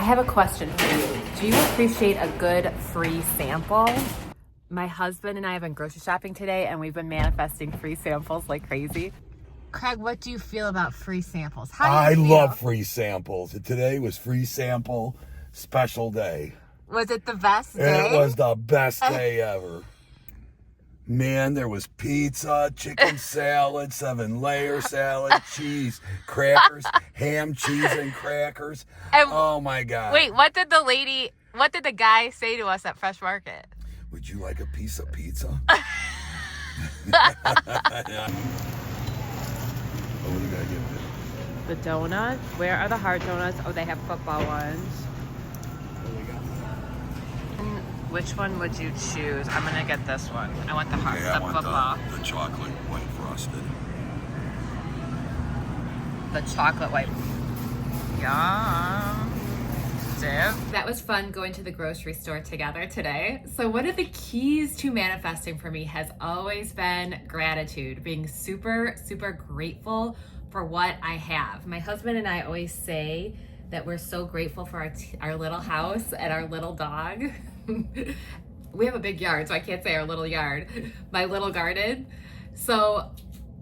I have a question for you. Do you appreciate a good free sample? My husband and I have been grocery shopping today and we've been manifesting free samples like crazy. Craig, what do you feel about free samples? I love free samples. Today was free sample special day. Was it the best day? It was the best day ever. Man, there was pizza, chicken salad, 7-layer salad, cheese, crackers, ham, cheese, and crackers. Oh my God. Wait, what did the guy say to us at Fresh Market? Would you like a piece of pizza? What do you gotta give it? The donuts. Where are the hard donuts? Oh, they have football ones. Which one would you choose? I'm gonna get this one. I want the hard, Yeah, I want football. the chocolate white frosted. The chocolate white. Yum. Dip. That was fun going to the grocery store together today. So one of the keys to manifesting for me has always been gratitude, being super, super grateful for what I have. My husband and I always say that we're so grateful for our little house and our little dog. We have a big yard, so I can't say our little yard, my little garden. So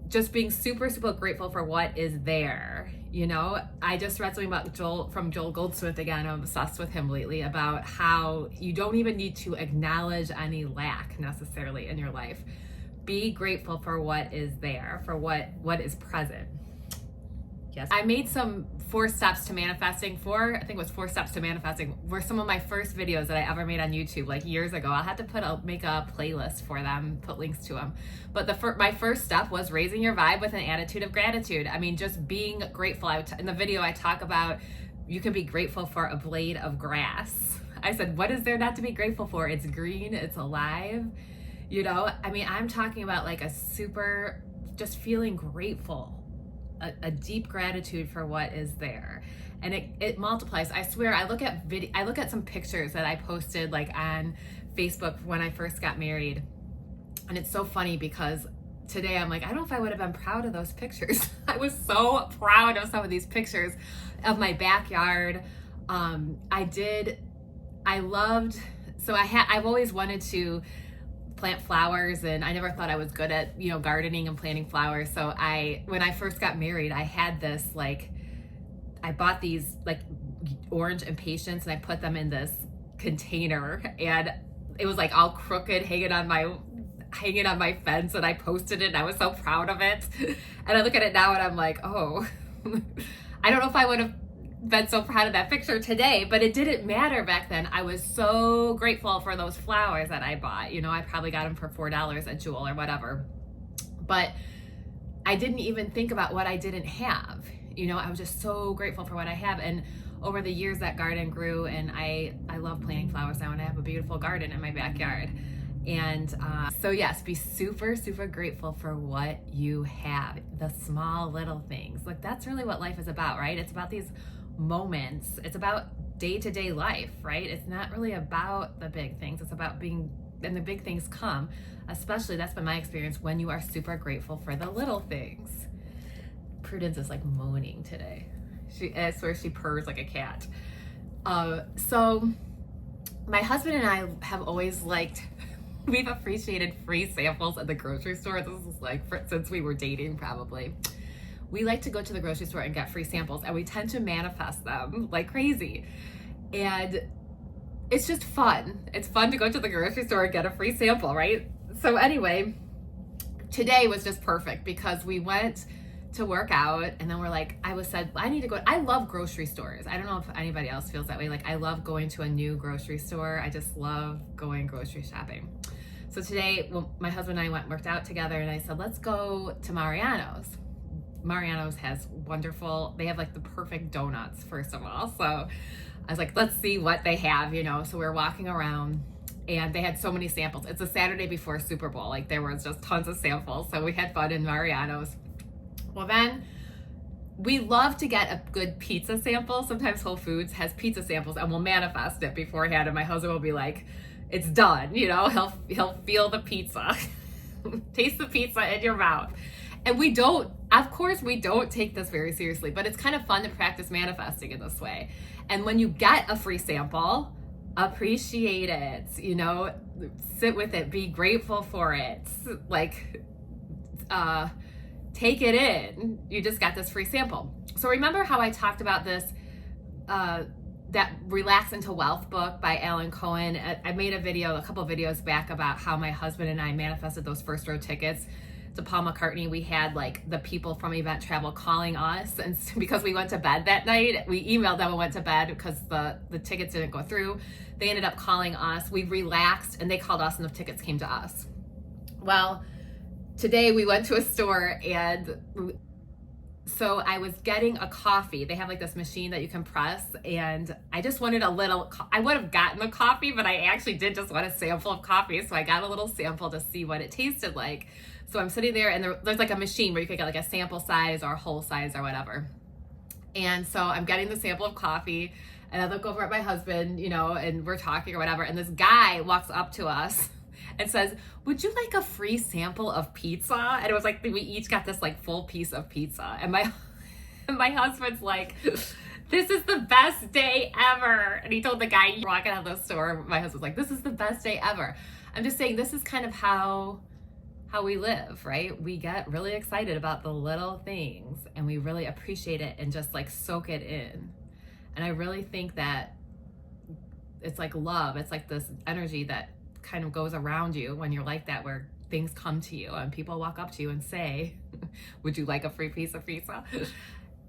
just being super, super grateful for what is there. You know, I just read something about Joel Goldsmith again. I'm obsessed with him lately about how you don't even need to acknowledge any lack necessarily in your life. Be grateful for what is there, for what is present. Yes. I made some 4 steps to manifesting. I think it was 4 steps to manifesting were some of my first videos that I ever made on YouTube like years ago. I'll have to make a playlist for them, put links to them. But my first step was raising your vibe with an attitude of gratitude. I mean, just being grateful. In the video, I talk about you can be grateful for a blade of grass. I said, what is there not to be grateful for? It's green, it's alive. You know, I mean, I'm talking about like just feeling grateful. A deep gratitude for what is there, and it multiplies. I swear, I look at some pictures that I posted like on Facebook when I first got married, and it's so funny because today I'm like, I don't know if I would have been proud of those pictures. I was so proud of some of these pictures of my backyard. I've always wanted to plant flowers, and I never thought I was good at, gardening and planting flowers. So when I first got married, I had this, I bought these orange impatiens and I put them in this container, and it was like all crooked hanging on my fence, and I posted it and I was so proud of it. And I look at it now and I'm like, oh, I don't know if I would have been so proud of that picture today, but it didn't matter back then. I was so grateful for those flowers that I bought. I probably got them for $4 at Jewel or whatever, but I didn't even think about what I didn't have. I was just so grateful for what I have. And over the years that garden grew, and I love planting flowers now, and I have a beautiful garden in my backyard. And so yes, be super, super grateful for what you have, the small little things. Like, that's really what life is about, right? It's about these moments. It's about day-to-day life, right? It's not really about the big things. It's about and the big things come, especially, that's been my experience, when you are super grateful for the little things. Prudence is like moaning today. I swear she purrs like a cat. So my husband and I have always we've appreciated free samples at the grocery store. This is since we were dating, probably. We like to go to the grocery store and get free samples, and we tend to manifest them like crazy. And it's just fun. It's fun to go to the grocery store and get a free sample, right? So anyway, today was just perfect because we went to work out, and then I need to go. I love grocery stores. I don't know if anybody else feels that way. I love going to a new grocery store. I just love going grocery shopping. So today, my husband and I worked out together, and I said, let's go to Mariano's. Mariano's has they have the perfect donuts, first of all. So I was like, let's see what they have, So we're walking around, and they had so many samples. It's a Saturday before Super Bowl. There was just tons of samples. So we had fun in Mariano's. Well, then we love to get a good pizza sample. Sometimes Whole Foods has pizza samples, and we'll manifest it beforehand. And my husband will be like, it's done. He'll feel the pizza, taste the pizza in your mouth. And we don't, of course, we don't take this very seriously, but it's kind of fun to practice manifesting in this way. And when you get a free sample, appreciate it, you know, sit with it, be grateful for it, like, take it in. You just got this free sample. So remember how I talked about this, that Relax into Wealth book by Alan Cohen? I made a couple of videos back about how my husband and I manifested those first row tickets to Paul McCartney. We had like the people from Event Travel calling us, and because we went to bed that night, we emailed them and went to bed because the tickets didn't go through. They ended up calling us. We relaxed and they called us and the tickets came to us. Well, today we went to a store, and so I was getting a coffee. They have like this machine that you can press, and I just wanted a little, I would have gotten the coffee, but I actually did just want a sample of coffee. So I got a little sample to see what it tasted like. So I'm sitting there, and there's like a machine where you could get like a sample size or a whole size or whatever. And so I'm getting the sample of coffee, and I look over at my husband, you know, and we're talking or whatever. And this guy walks up to us and says, "Would you like a free sample of pizza?" And it was like, we each got this like full piece of pizza. And my husband's like, "This is the best day ever." And he told the guy walking out of the store, my husband's like, "This is the best day ever." I'm just saying, this is kind of how we live, right? We get really excited about the little things, and we really appreciate it and just like soak it in. And I really think that it's like love. It's like this energy that kind of goes around you when you're like that, where things come to you and people walk up to you and say, "Would you like a free piece of pizza?"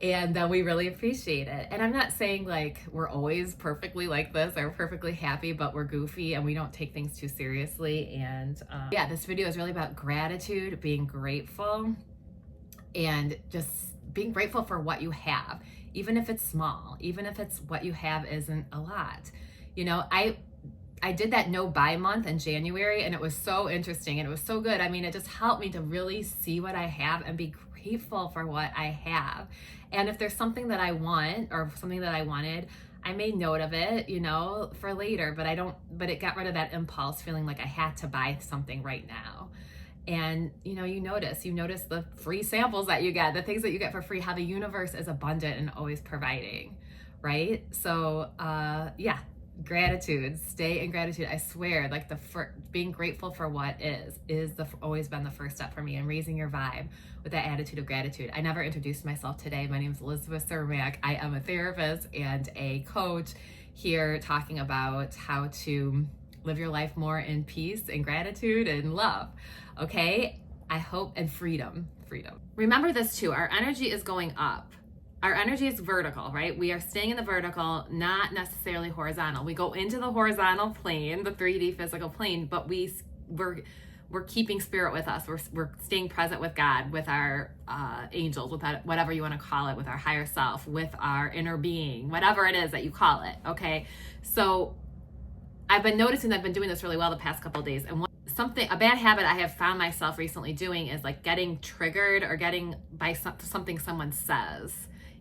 And then we really appreciate it. And I'm not saying like we're always perfectly like this or perfectly happy, but we're goofy and we don't take things too seriously. And yeah, this video is really about gratitude, being grateful, and just being grateful for what you have, even if it's small, even if it's what you have isn't a lot. You know, I did that no buy month in January, and it was so interesting and it was so good. I mean, it just helped me to really see what I have and be grateful for what I have. And if there's something that I want or something that I wanted, I made note of it, you know, for later, but it got rid of that impulse feeling like I had to buy something right now. And, you know, you notice the free samples that you get, the things that you get for free, how the universe is abundant and always providing, right? So, yeah. Gratitude, stay in gratitude. I swear, like being grateful for what is always been the first step for me, and raising your vibe with that attitude of gratitude. I never introduced myself today. My name is Elizabeth Cermak. I am a therapist and a coach here talking about how to live your life more in peace and gratitude and love. Okay? I hope, and freedom. Remember this too, our energy is going up. Our energy is vertical, right? We are staying in the vertical, not necessarily horizontal. We go into the horizontal plane, the 3D physical plane, but we're keeping spirit with us. We're staying present with God, with our angels, with that, whatever you want to call it, with our higher self, with our inner being, whatever it is that you call it. Okay, so I've been noticing that I've been doing this really well the past couple of days, and a bad habit I have found myself recently doing is like getting triggered or getting by something someone says.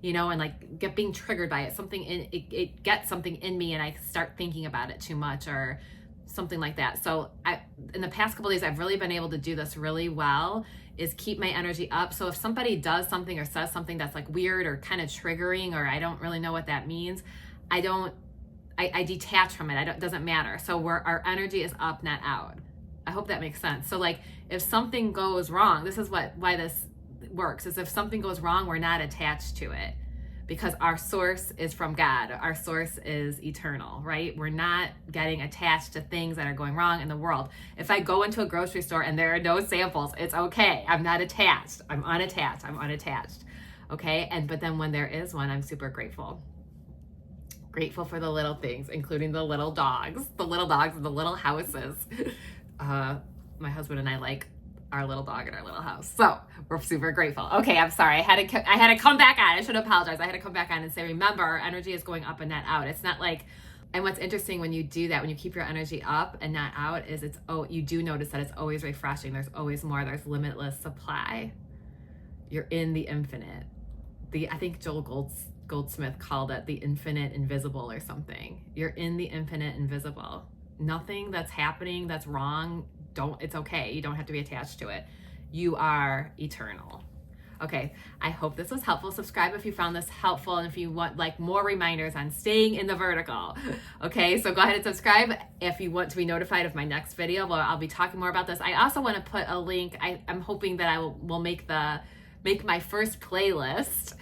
You know, and like being triggered by it, it gets something in me, and I start thinking about it too much or something like that. So in the past couple of days, I've really been able to do this really well, is keep my energy up. So if somebody does something or says something that's like weird or kind of triggering, or I don't really know what that means, I detach from it. It doesn't matter. So our energy is up, not out. I hope that makes sense. So like if something goes wrong, this is why this works, is if something goes wrong, we're not attached to it, because our source is from God. Our source is eternal, right? We're not getting attached to things that are going wrong in the world. If I go into a grocery store and there are no samples, it's okay. I'm not attached. I'm unattached. Okay? But then when there is one, I'm super grateful. Grateful for the little things, including the little dogs and the little houses. My husband and I like our little dog in our little house. So we're super grateful. Okay, I'm sorry. I had to come back on. I should apologize. I had to come back on and say, remember, our energy is going up and not out. It's not like, and what's interesting when you do that, when you keep your energy up and not out, is you do notice that it's always refreshing. There's always more. There's limitless supply. You're in the infinite. I think Joel Goldsmith called it the infinite invisible or something. You're in the infinite invisible. Nothing that's happening that's wrong, it's okay. You don't have to be attached to it. you are eternal. Okay, I hope this was helpful. Subscribe if you found this helpful and if you want like more reminders on staying in the vertical. Okay, so go ahead and subscribe if you want to be notified of my next video where I'll be talking more about this. I also want to put a link. I'm hoping that I will make my first playlist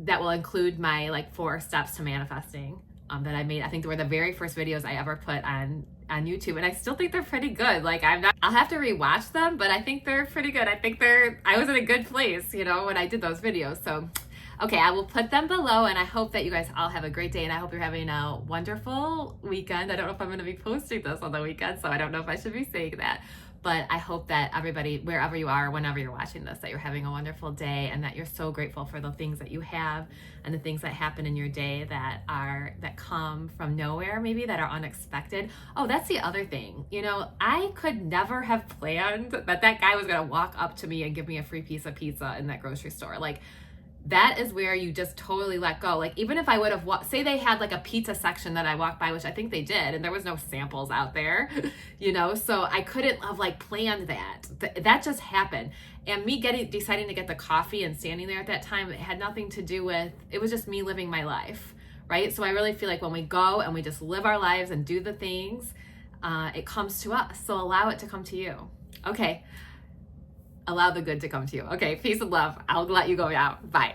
that will include my like 4 steps to manifesting that I made. I think they were the very first videos I ever put on YouTube, and I still think they're pretty good. Like I'll have to rewatch them, but I think they're pretty good. I was in a good place, you know, when I did those videos. So, okay, I will put them below, and I hope that you guys all have a great day, and I hope you're having a wonderful weekend. I don't know if I'm going to be posting this on the weekend, so I don't know if I should be saying that. But I hope that everybody, wherever you are, whenever you're watching this, that you're having a wonderful day and that you're so grateful for the things that you have and the things that happen in your day that come from nowhere, maybe that are unexpected. Oh, that's the other thing. You know, I could never have planned that guy was going to walk up to me and give me a free piece of pizza in that grocery store. Like, that is where you just totally let go. Like, even if I would have, say they had like a pizza section that I walked by, which I think they did, and there was no samples out there, you know, so I couldn't have like planned that. That just happened. And me deciding to get the coffee and standing there at that time, it had nothing to do with, it was just me living my life, right? So I really feel like when we go and we just live our lives and do the things, it comes to us. So allow it to come to you. Okay. Allow the good to come to you. Okay, peace and love. I'll let you go now. Bye.